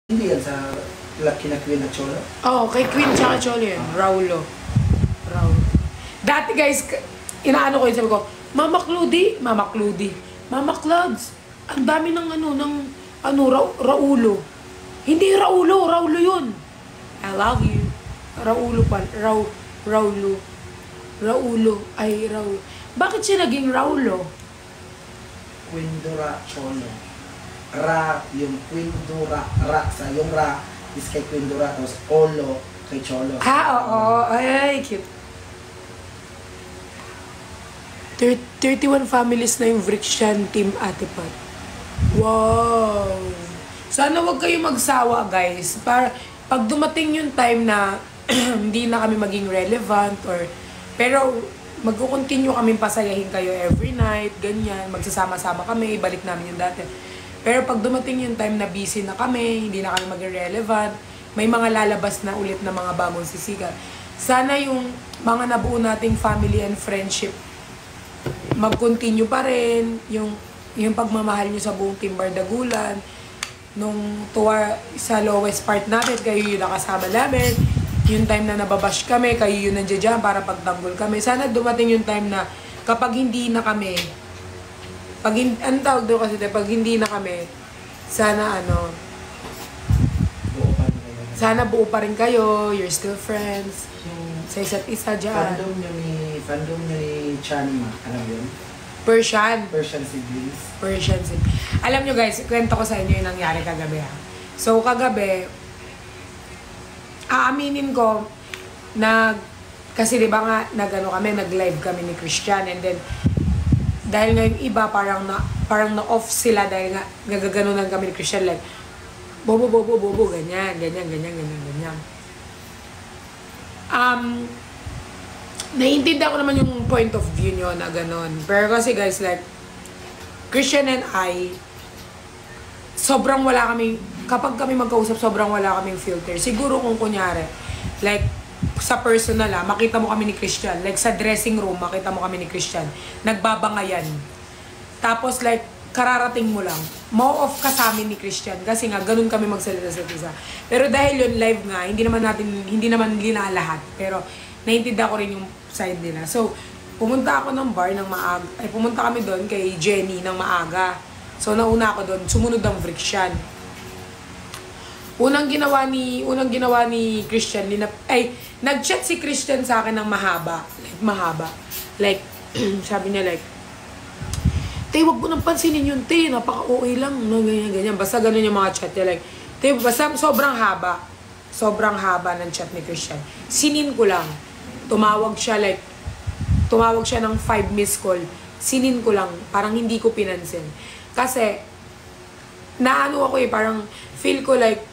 Hindi yan sa kina Queen at Cholo? Oo, kay Queen tsaka Cholo yun. Raulo. Raulo. Dati guys, inaano ko yun, sabi ko, Mama Claudie, Mama Claudie, Mama Clauds, ang dami ng Raulo. Hindi Raulo, Raulo yun. I love you. Raulo pa, Raulo. Raulo, ay Raulo. Bakit siya naging Raulo? Quindura Cholo. Ra, yung Quindura, Ra, sa yung Ra is kay Quindura, tapos Olo kay Cholo. Oo. Ay, cute. 31 families na yung Vrikshan Team Ate Pat. Wow! Sana wag kayo magsawa, guys. Para pag dumating yung time na hindi na kami maging relevant pero magko-continue kami pasayahin kayo every night, ganyan, magsasama-sama kami, ibalik namin yung dati. Pero pag dumating yung time na busy na kami, hindi na kami maging relevant, may mga lalabas na ulit na mga bagong sisikat. Sana yung mga nabuo nating family and friendship mag-continue pa rin, yung pagmamahal nyo sa buong Team Bardagulan, nung sa lowest part natin, kayo yung nakasama namin, yung time na nababash kami, kayo yung nandiyan dyan para pagtanggol kami. Sana dumating yung time na kapag hindi na kami, ang tawag doon kasi pag hindi na kami, sana sana buo pa rin kayo, you're still friends, sa isa't isa dyan. Fandom ni Chanima, alam yun? Persian siblings. Alam nyo guys, kwento ko sa inyo yung nangyari kagabi ha. So kagabi, aaminin ko, kasi diba nga, nag-live kami ni Christian, and then, dahil nga yung iba, parang na-off sila dahil nga gagaganunan kami ni Christian, like, bobo, ganyan. Naiintindihan ko naman yung point of view nyo na ganon. Pero kasi guys, like, Christian and I, sobrang wala kaming, kapag kami magkausap, sobrang wala kaming filter. Siguro kung kunyari, like, sa personal makita mo kami ni Christian. Like, sa dressing room, makita mo kami ni Christian. Nagbabangayan. Tapos, like, kararating mo lang. Mo-off ka sa amin ni Christian. Kasi nga, ganun kami magsalita sa isa. Pero dahil yun, live nga, hindi naman nila lahat. Pero, naiintindihan ko rin yung side nila. So, pumunta ako ng bar ng maaga. Pumunta kami doon kay Jenny ng maaga. So, nauna ako doon. Sumunod ang Vrikshan. Unang ginawa ni Christian, nag-chat si Christian sa akin ng mahaba. Like, sabi niya like, Te, wag mo nang pansinin yun, Te. Napaka-OA lang. No, ganyan. Basta ganun yung mga chat niya. Like, Te, basta sobrang haba. Sobrang haba ng chat ni Christian. Sinin ko lang. Tumawag siya ng 5 missed call. Sinin ko lang. Parang hindi ko pinansin. Kasi, naano ako parang feel ko like,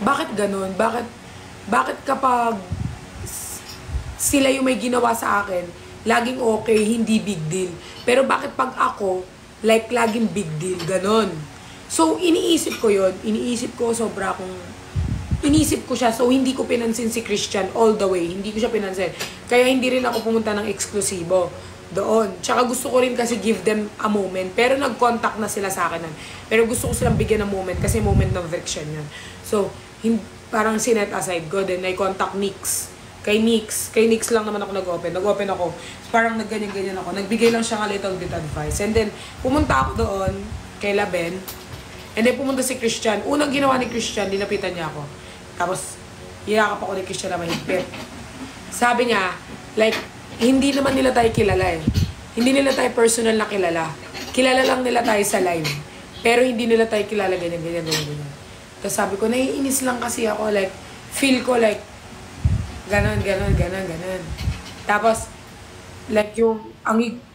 bakit ganun? Bakit kapag sila yung may ginawa sa akin, laging okay, hindi big deal. Pero bakit pag ako, like, laging big deal, ganun. So, iniisip ko yun. Iniisip ko siya. So, hindi ko pinansin si Christian all the way. Hindi ko siya pinansin. Kaya hindi rin ako pumunta ng eksklusibo doon. Tsaka gusto ko rin kasi give them a moment. Pero nag-contact na sila sa akin. Pero gusto ko silang bigyan ng moment kasi moment ng Vrikshan yun. So, parang sinet aside ko. Then, I-contact Nix. Kay Nix lang naman ako nag-open. Nag-open ako. Parang nagganyan-ganyan ako. Nagbigay lang siya ng little bit advice. And then, pumunta ako doon kay Laben. And then, pumunta si Christian. Unang ginawa ni Christian, dinapitan niya ako. Tapos, hinakap ako ni Christian na mahigpit. Sabi niya, like, hindi naman nila tayo kilala eh. Hindi nila tayo personal na kilala. Kilala lang nila tayo sa live. Pero hindi nila tayo kilala ganyan. Tapos sabi ko, naiinis lang kasi ako, like, feel ko like, ganon. Tapos, like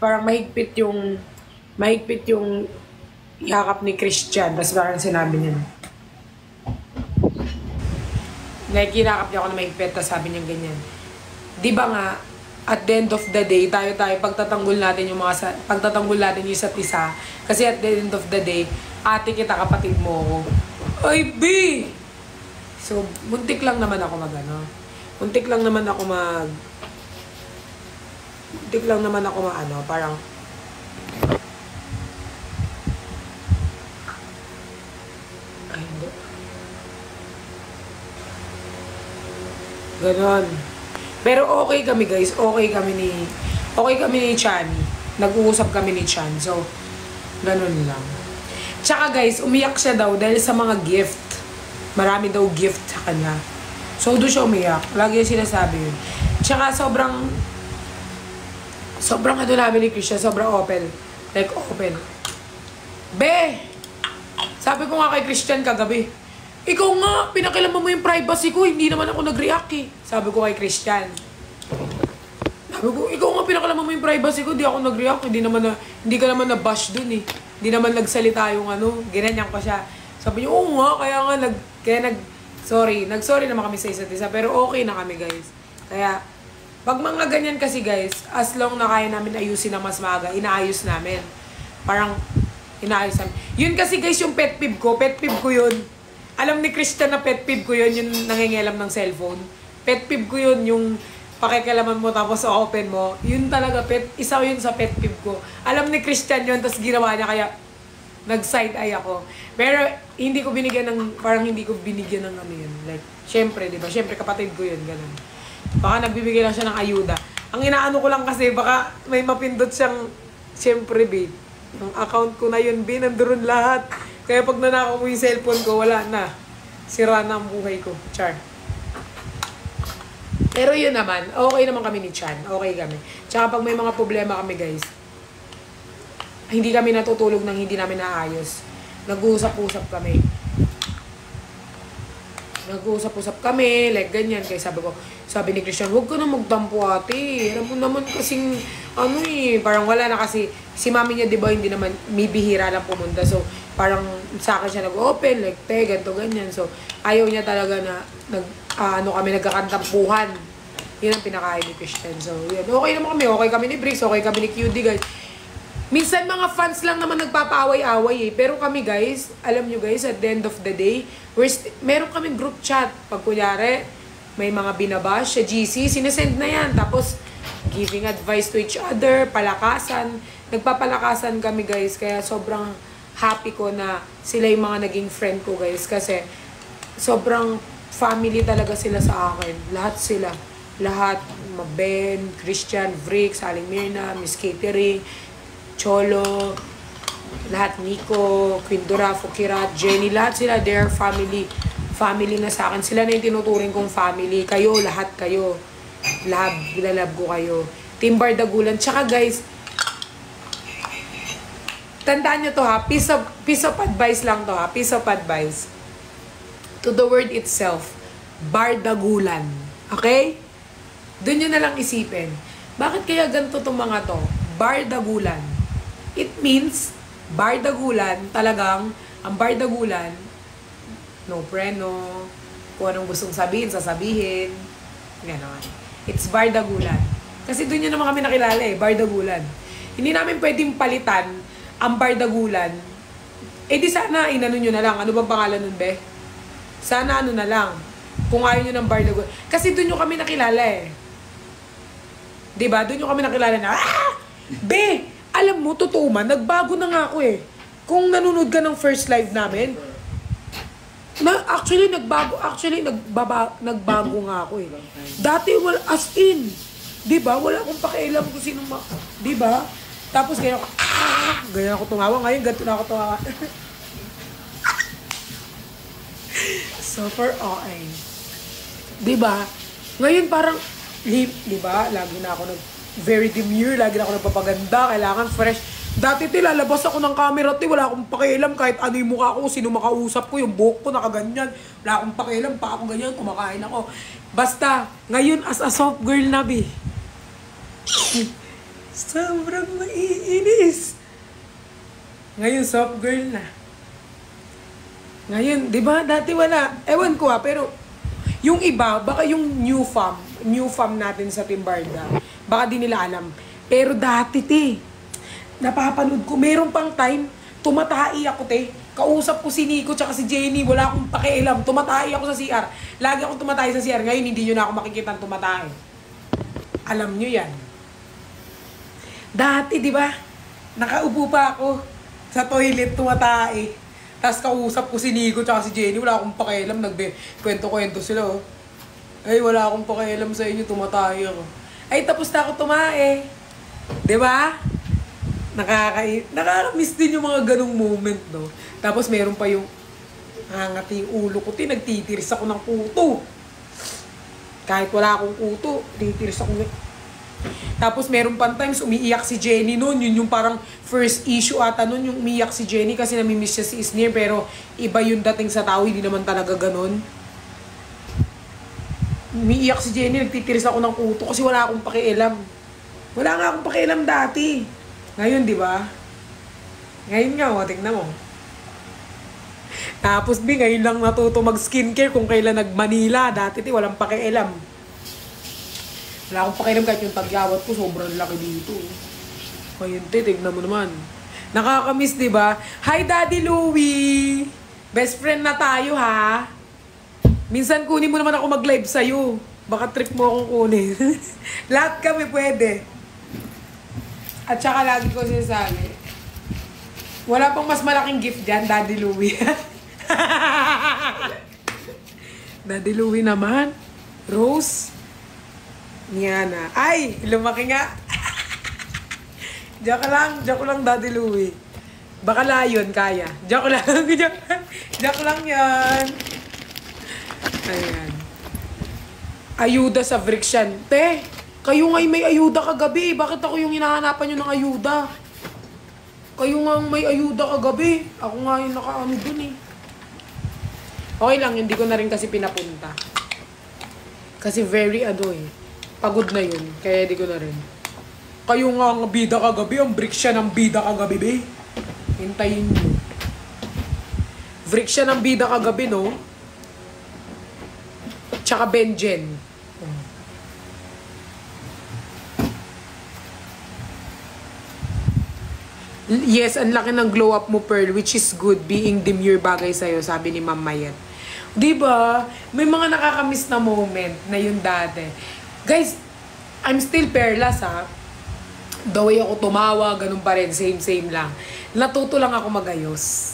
parang mahigpit yung yakap ni Christian. Tapos parang sinabi niya, like, kinakap niya ako na mahigpit, tapos sabi niya ganyan. Di ba nga, at the end of the day, tayo, pagtatanggol natin yung isa't isa. Kasi at the end of the day, ate kita, kapatid mo ako. Ay, B! So, muntik lang naman ako parang, ay, hindi. Ganon. Pero okay kami guys, okay kami ni Chani. Nag-uusap kami ni Chan. So, ganon lang. Tsaka guys, umiyak siya daw dahil sa mga gift. Marami daw gift sa kanya. So, doon siya umiyak. Lagi yung sinasabi yun. Tsaka sobrang ano namin ni Christian, sobrang open. Like, open. Be! Sabi ko nga kay Christian kagabi, ikaw nga, pinakilaman mo yung privacy ko, hindi naman ako nag-react eh. Sabi ko kay Christian. Sabi ko, ikaw nga, pinakilaman mo yung privacy ko, hindi ako nag-react. Hindi ka naman na-bash dun eh. Hindi naman nagsalita yung ginanyan ko siya. Sabi niya, oo nga, sorry naman kami sa isa't isa, pero okay na kami guys. Kaya, pag mga ganyan kasi guys, as long na kaya namin ayusin na mas maaga, inaayos namin. Parang, inaayos namin. Yun kasi guys, yung pet peeve ko yun. Alam ni Christian na pet peeve ko yun, yung nangingialam ng cellphone. Pet peeve ko yun, yung pakikialaman mo tapos open mo. Yun talaga, isa yun sa pet peeve ko. Alam ni Christian yun, tapos ginawa niya, kaya nag-side eye ako. Pero hindi ko binigyan ng ano yun. Like, syempre, di ba? Syempre, kapatid ko yun, ganun. Baka nagbibigay lang siya ng ayuda. Ang inaano ko lang kasi, baka may mapindot siyang, syempre, babe. Ang account ko na yun, nandun lahat. Kaya pag nanakaw mo yung cellphone ko, wala na. Sira na ang buhay ko. Char. Pero yun naman, okay naman kami ni Chan. Okay kami. Tsaka pag may mga problema kami, guys, hindi kami natutulog nang hindi namin naayos. Nag-uusap-usap kami. Like ganyan. Kaya sabi ni Christian, huwag ka na magtampo ate. Alam mo naman kasing, parang wala na kasi, si mami niya, di ba, hindi naman, may bihira lang pumunta. So, parang sa akin siya nag-open, like, ganito, ganyan. So, ayaw niya talaga na, kami nagkakantampuhan. Yun ang pinakain ni Christian. So, yun. Okay naman kami. Okay kami ni Briggs. Okay kami ni QD, guys. Minsan, mga fans lang naman nagpapaaway-away eh. Pero kami, guys, alam nyo guys, at the end of the day, meron kami group chat. Pag kunyari, may mga binabash sa GC, sinesend na yan. Tapos, giving advice to each other, palakasan. Nagpapalakasan kami, guys. Kaya sobrang happy ko na sila yung mga naging friend ko, guys. Kasi, sobrang family talaga sila sa akin. Lahat sila. Lahat. Ben, Christian, Vrix, Aling Mirna, Miss Catering, Cholo, lahat, Nico, Quindora, Fukirat, Jenny, lahat sila, their family. Family na sa akin. Sila na yung tinuturing kong family. Kayo, lahat kayo. Lalab ko kayo. Team Bardagulan. Tsaka guys, tandaan nyo to ha, piece of advice lang to ha, piece of advice. To the word itself, Bardagulan. Okay? Doon nyo na lang isipin. Bakit kaya ganito itong mga to? Bardagulan. It means, Bardagulan, talagang, ang Bardagulan, no preno, kung anong gustong sabihin, sasabihin, gano'n. It's Bardagulan. Kasi doon nyo naman kami nakilala eh, Bardagulan. Hindi namin pwedeng palitan ang Bardagulan. Eh di sana, inano nyo na lang. Ano bang pangalan nun, be? Sana ano na lang. Kung ayaw nyo ng Bardagulan. Kasi doon nyo kami nakilala eh. Diba? Doon nyo kami nakilala na, be, alam mo, totoo man, nagbago na nga ako eh. Kung nanonood ka ng first live namin, nagbago nga ako eh. Dati, as in, diba? Wala akong pakialam kung sino diba? Tapos ganyan ako, ganyan ako tumawa. Ngayon, ganito na ako tumawa. Super OA. Diba? Ngayon parang, diba? Lagi na ako very demure, lagi na ako nagpapaganda, kailangan fresh. Dati lalabas ako ng camera, wala akong pakialam kahit ano yung mukha ko, sino makausap ko, yung buhok ko nakaganyan. Wala akong pakialam, pa ako ganyan, kumakain ako. Basta, ngayon as a soft girl na, be. Sobrang maiinis. Ngayon, soft girl na. Ngayon, di ba? Dati wala. Ewan ko pero yung iba, baka yung new fam natin sa Timbarda, baka di nila alam. Pero dati, napapanood ko, meron pang time, tumatai ako, Kausap ko si Nico tsaka si Jenny, wala akong pakialam. Tumatai ako sa CR. Lagi akong tumatai sa CR. Ngayon, hindi nyo na ako makikita tumatai. Alam nyo yan. Dati, di ba? Nakaupo pa ako sa toilet, tumatai. Tapos kausap ko si Nico tsaka si Jenny, wala akong pakialam, nagkwento-kwento sila, Ay, wala akong pakialam sa inyo, tumatay ako. Ay, tapos na ako tumae. Diba? Nakaka-miss din yung mga ganong moment, no? Tapos meron pa yung hangati yung ulo ko, nagtitiris ako ng kuto. Kahit wala akong kuto, titiris ako. Tapos meron pa times umiiyak si Jenny noon. Yun yung parang first issue ata noon, yung umiiyak si Jenny kasi namimiss siya si Isnir. Pero iba yung dating sa tao, hindi naman talaga ganon. Umiiyak si Jenny, nagtitiris ako ng kuto kasi wala akong pakialam. Wala nga akong pakialam dati. Ngayon, di ba? Ngayon nga, tingnan mo. Tapos, ngayon lang natuto mag-skincare kung kailan nag-Manila. Dati, walang pakialam. Wala akong pakialam kahit yung tagyawat ko, sobrang laki dito. Ngayon, tignan mo naman. Nakakamiss, di ba? Hi, Daddy Louie! Best friend na tayo, ha? Minsan kunin mo naman ako mag-live sa'yo. Baka trip mo akong kunin. Lahat kami pwede. At saka lagi ko sinasabi, wala pang mas malaking gift dyan, Daddy Louie. Daddy Louie naman. Rose. Niana. Ay, lumaki nga. Joke lang, Daddy Louie. Baka layon, kaya. Joke lang. Joke lang yan. Ayan. Ayuda sa friction. Te, kayo nga'y may ayuda kagabi. Bakit ako yung hinahanapan nyo ng ayuda? Kayo nga may ayuda kagabi. Ako nga yung nakaano dun eh. Okay lang, hindi ko na rin kasi pinapunta. Kasi very pagod na yun. Kaya hindi ko na rin. Kayo nga ang bida kagabi. Ang brick siya ng bida kagabi, be. Hintayin nyo. Brick siya ng bida kagabi, no? Tsaka Benjen. Yes, ang laki ng glow up mo, Pearl, which is good. Being demure bagay sa'yo, sabi ni Ma'am Mayet. Diba? May mga nakakamiss na moment na yun dati. Guys, I'm still perlas, ha? The way ako tumawa, ganun pa rin, same lang. Natuto lang ako magayos.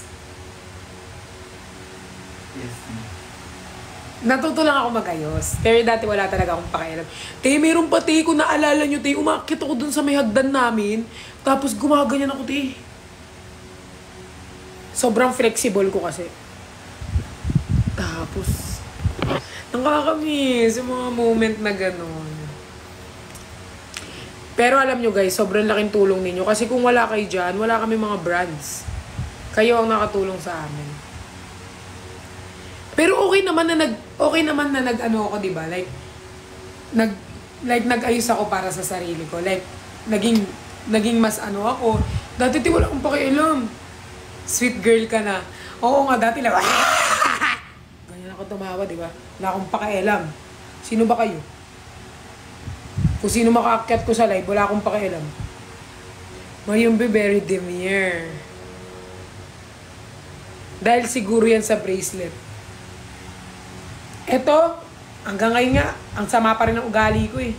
Yes. Natuto lang ako magayos. Pero dati wala talaga akong pakialam. Te, meron pa, te, kung naalala nyo, te, umakit ako dun sa may hagdan namin. Tapos gumaganyan ako, te. Sobrang flexible ko kasi. Tapos, nakakamiss yung mga moment na gano'n. Pero alam nyo guys, sobrang laking tulong ninyo. Kasi kung wala kayo dyan, wala kami mga brands. Kayo ang nakatulong sa amin. Pero okay naman na nag-ano ako, 'di ba? Like nag-ayos ako para sa sarili ko. Like naging mas ako. Dati wala akong pakialam. Sweet girl ka na. Oo nga, dati lang. Ganyan ako tumawa, 'di ba? Wala akong pakialam. Sino ba kayo? Kung sino makaakyat ko sa live, wala akong pakialam. Ngayon be very demure. Dahil siguro yan sa bracelet. Eto, hanggang ngayon nga, ang sama pa rin ng ugali ko eh.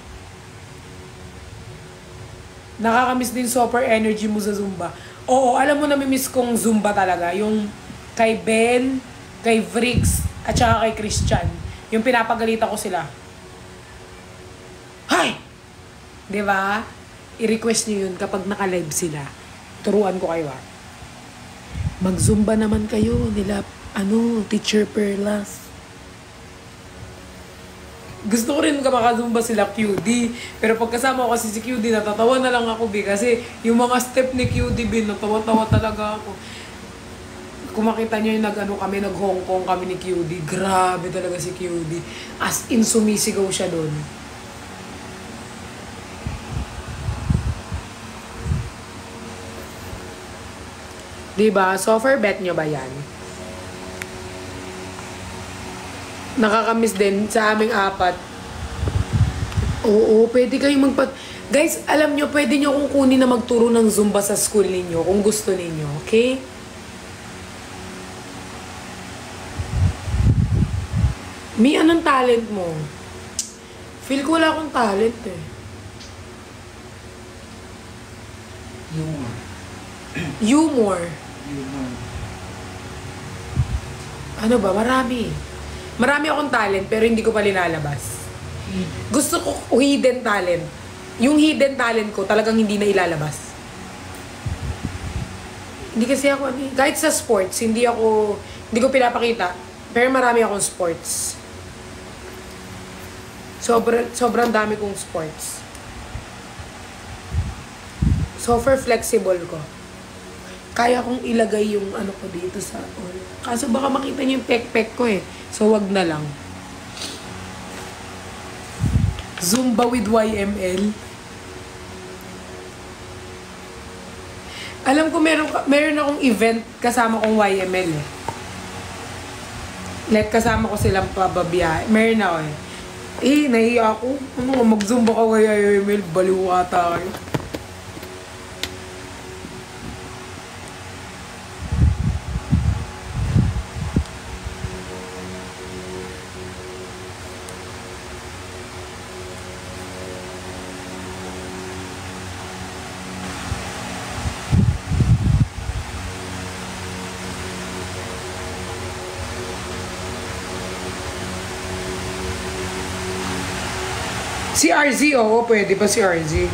Nakakamiss din super energy mo sa Zumba. Oo, alam mo namimiss kong Zumba talaga. Yung kay Ben, kay Vrix, at saka kay Christian. Yung pinapagalita ko sila. Hay! Diba? I-request nyo yun kapag naka-live sila. Turuan ko kayo Mag-Zumba naman kayo nila, Teacher Perlas. Gusto ko rin maka-Zumba sila QD. Pero pagkasama ko kasi si QD, natatawa na lang ako, kasi yung mga step ni QD, natawa-tawa talaga ako. Kung makita nyo yung nag-Hong Kong kami ni QD, grabe talaga si QD. As in, sumisigaw siya doon. Diba? So, for bet nyo ba yan? Nakakamiss din sa aming apat. Oo, pwede kayong Guys, alam nyo, pwede nyo kung kunin na magturo ng Zumba sa school ninyo kung gusto ninyo, okay? Mi, anong talent mo? Feel ko wala akong talent eh. Humor. Humor. Humor. Ano ba? Marami akong talent pero hindi ko pa linalabas. Gusto ko hidden talent. Yung hidden talent ko talagang hindi na ilalabas. Hindi kasi ako, kahit sa sports, hindi ko pinapakita. Pero marami akong sports. Sobrang dami kong sports. Super flexible ko. Kaya kong ilagay yung ano ko dito sa all. Kaso baka makita niyo yung pek-pek ko eh. So wag na lang. Zumba with YML. Alam ko meron akong event kasama kong YML eh. Like kasama ko silang pababiyahe. Meron ako eh. Nahiya ako. Ano nga, mag-zumba ka kay YML. Baliw ata kayo. Si RZ, oo, pwede pa si RZ.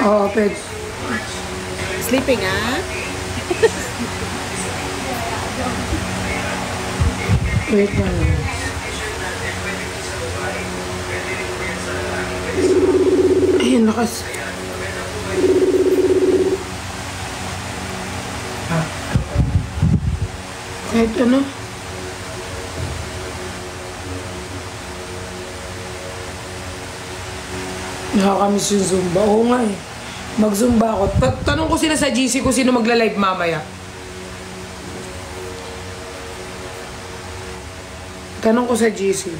Oo, pwede. Sleeping, ah? Wait lang. Ayun, lakas. Kahit ano. Nakakamiss yung Zumba. Oo nga eh. Mag-Zumba ako. Tanong ko sila sa GC kung sino magla-live mamaya. Tanong ko sa GC.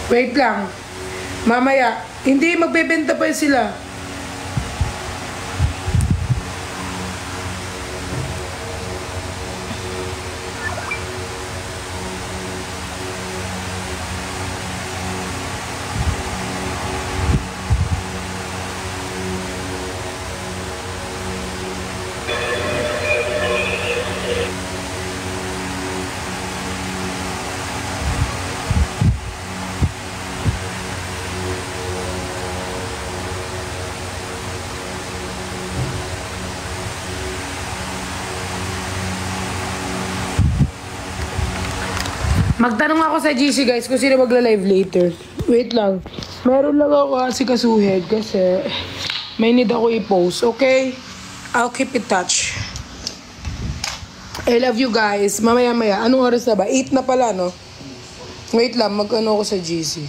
Wait lang. Mamaya. Hindi, magbebenta pa sila. Magtanong ako sa GC guys kung sino magla-live later. Wait lang. Meron lang ako kasi kasuhead kasi may need ako i-post. Okay? I'll keep in touch. I love you guys. Mamaya-maya. Anong oras na ba? 8 na pala, no? Wait lang. Mag-ano ako sa GC.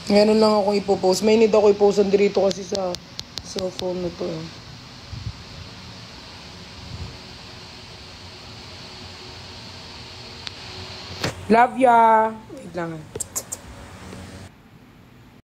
Ngayon lang ako ipopost. May need ako i-post dito kasi sa cellphone na to. Love ya! Wait lang.